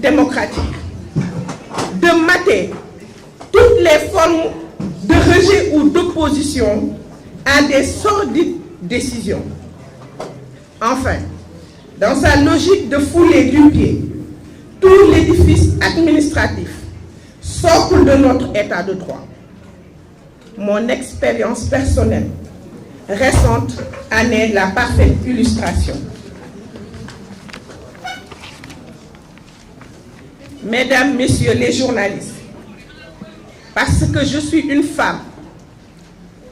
démocratique, de mater toutes les formes de rejet ou d'opposition à des sordides décisions. Enfin, dans sa logique de fouler du pied tout l'édifice administratif, socle de notre état de droit, mon expérience personnelle récente en est la parfaite illustration. Mesdames, Messieurs les journalistes, parce que je suis une femme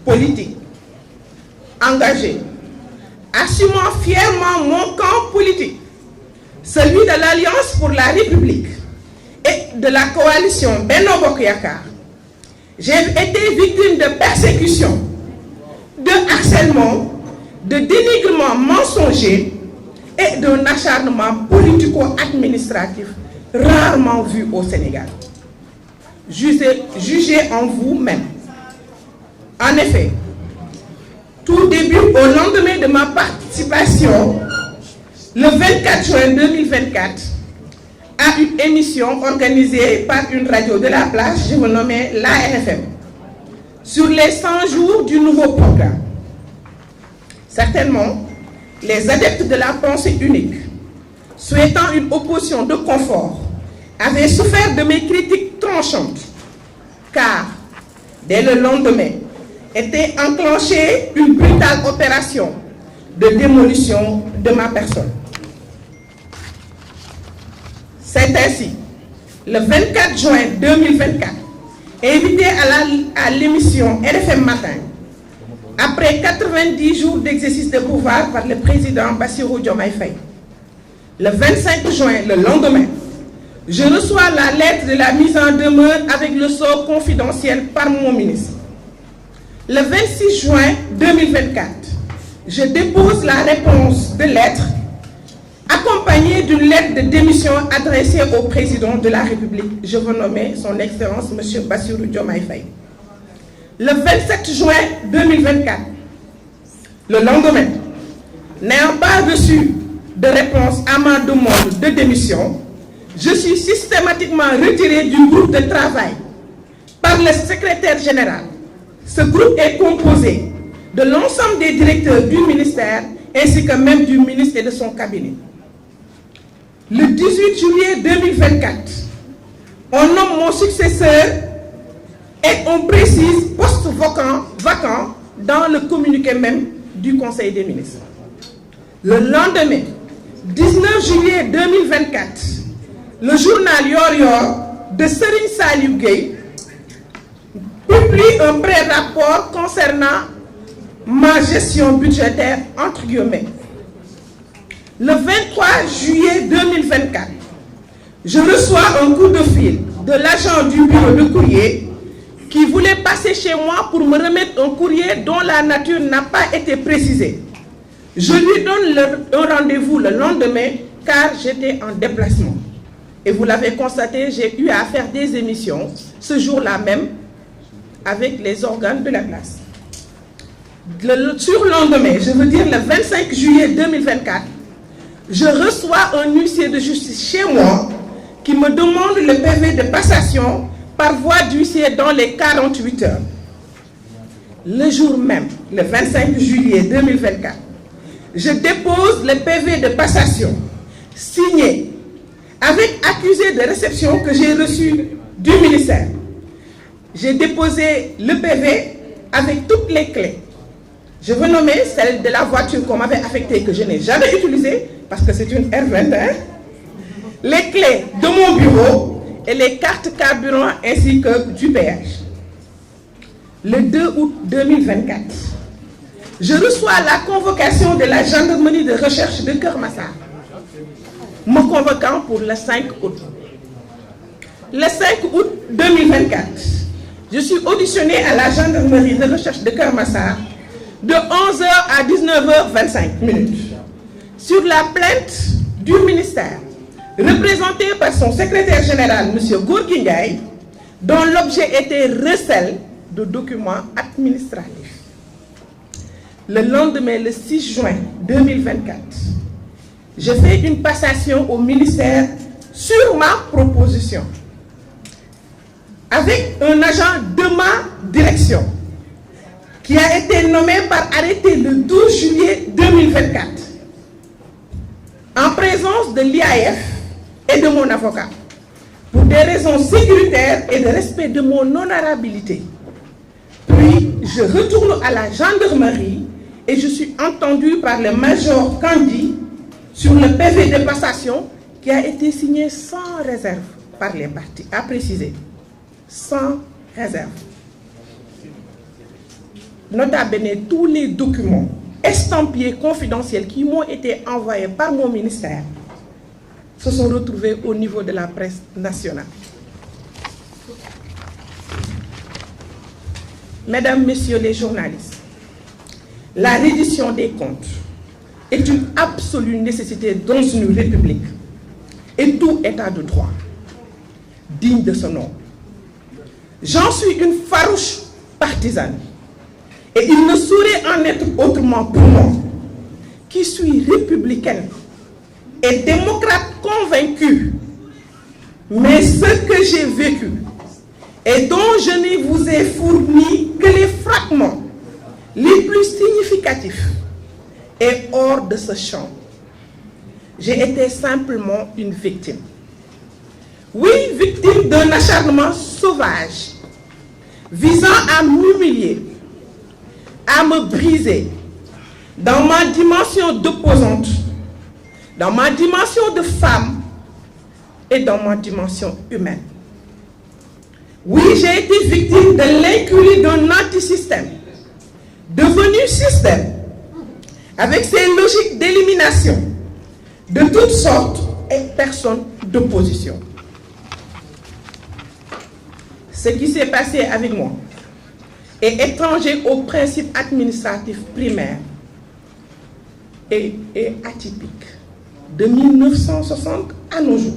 politique, engagée, assumant fièrement mon camp politique, celui de l'Alliance pour la République et de la coalition Benno Bokk Yakaar, j'ai été victime de persécutions, de harcèlement, de dénigrement mensonger et d'un acharnement politico-administratif rarement vu au Sénégal. Jugez en vous-même. En effet, tout début au lendemain de ma participation, le 24 juin 2024, à une émission organisée par une radio de la place, je me nommais l'ANFM, sur les 100 jours du nouveau programme. Certainement, les adeptes de la pensée unique, souhaitant une opposition de confort, avaient souffert de mes critiques tranchantes, car dès le lendemain était enclenchée une brutale opération de démolition de ma personne. C'est ainsi, le 24 juin 2024, invité à l'émission RFM Matin, après 90 jours d'exercice de pouvoir par le président Bassirou Diomaye Faye, le 25 juin, le lendemain, je reçois la lettre de la mise en demeure avec le sort confidentiel par mon ministre. Le 26 juin 2024, je dépose la réponse de lettre accompagnée d'une lettre de démission adressée au président de la République. Je veux nommer son Excellence M. Bassirou Diomaye Faye. Le 27 juin 2024, le lendemain, n'ayant pas reçu de réponse à ma demande de démission, je suis systématiquement retiré du groupe de travail par le secrétaire général. Ce groupe est composé de l'ensemble des directeurs du ministère ainsi que même du ministre et de son cabinet. Le 18 juillet 2024, on nomme mon successeur et on précise poste vacant dans le communiqué même du Conseil des ministres. Le lendemain, 19 juillet 2024, le journal Yor Yor de Serigne Saliou Gueye publie un pré-rapport concernant ma gestion budgétaire entre guillemets. Le 23 juillet 2024, je reçois un coup de fil de l'agent du bureau de courrier qui voulait passer chez moi pour me remettre un courrier dont la nature n'a pas été précisée. Je lui donne un rendez-vous le lendemain car j'étais en déplacement. Et vous l'avez constaté, j'ai eu à faire des émissions ce jour-là même avec les organes de la place. Le surlendemain, je veux dire le 25 juillet 2024, je reçois un huissier de justice chez moi qui me demande le PV de passation par voie d'huissier dans les 48 heures. Le jour même, le 25 juillet 2024, je dépose le PV de passation signé avec accusé de réception que j'ai reçu du ministère. J'ai déposé le PV avec toutes les clés. Je veux nommer celle de la voiture qu'on m'avait affectée que je n'ai jamais utilisée parce que c'est une R21, les clés de mon bureau et les cartes carburant ainsi que du péage. Le 2 août 2024, je reçois la convocation de la gendarmerie de recherche de Keur Massar, me convoquant pour le 5 août. Le 5 août 2024, je suis auditionné à la gendarmerie de recherche de Keur Massar de 11h à 19h25 sur la plainte du ministère, représentée par son secrétaire général, M. Gorgui Ndiaye, dont l'objet était recel de documents administratifs. Le lendemain, le 6 juin 2024, je fais une passation au ministère sur ma proposition, avec un agent de ma direction, qui a été nommé par arrêté le 12 juillet 2024, en présence de l'IAF et de mon avocat, pour des raisons sécuritaires et de respect de mon honorabilité. Puis, je retourne à la gendarmerie et je suis entendu par le major Kandi sur le PV de passation qui a été signé sans réserve par les parties, à préciser, sans réserve. Nota bene, tous les documents estampillés confidentiels qui m'ont été envoyés par mon ministère se sont retrouvés au niveau de la presse nationale. Mesdames, Messieurs les journalistes, la reddition des comptes est une absolue nécessité dans une république et tout état de droit digne de ce nom. J'en suis une farouche partisane et il ne saurait en être autrement pour moi, qui suis républicaine et démocrate convaincue, mais ce que j'ai vécu et dont je ne vous ai fourni que les fragments les plus significatifs et hors de ce champ. J'ai été simplement une victime. Oui, victime d'un acharnement sauvage visant à m'humilier, à me briser dans ma dimension d'opposante, dans ma dimension de femme et dans ma dimension humaine. Oui, j'ai été victime de l'incurie d'un antisystème, devenu système, avec ses logiques d'élimination de toutes sortes et personnes d'opposition. Ce qui s'est passé avec moi est étranger aux principes administratifs primaires et atypique. De 1960 à nos jours,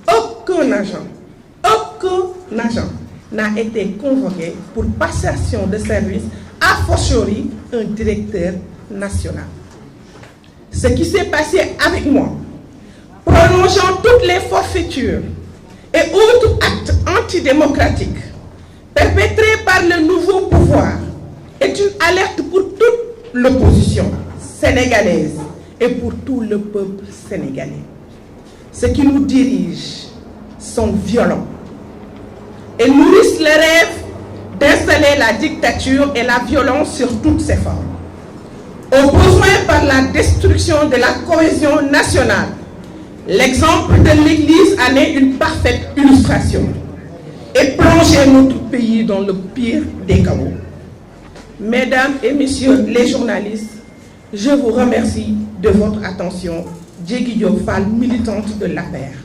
aucun agent n'a été convoqué pour passation de service, a fortiori un directeur national. Ce qui s'est passé avec moi, prolongeant toutes les forfaitures et autres actes antidémocratiques perpétrés par le nouveau pouvoir, est une alerte pour toute l'opposition sénégalaise et pour tout le peuple sénégalais. Ceux qui nous dirigent sont violents et nourrissent le rêve d'installer la dictature et la violence sur toutes ses formes. Au besoin par la destruction de la cohésion nationale, l'exemple de l'Église en est une parfaite illustration et plongé notre pays dans le pire des chaos. Mesdames et Messieurs les journalistes, je vous remercie de votre attention. Diégui Diop Fall, militante de l'APR.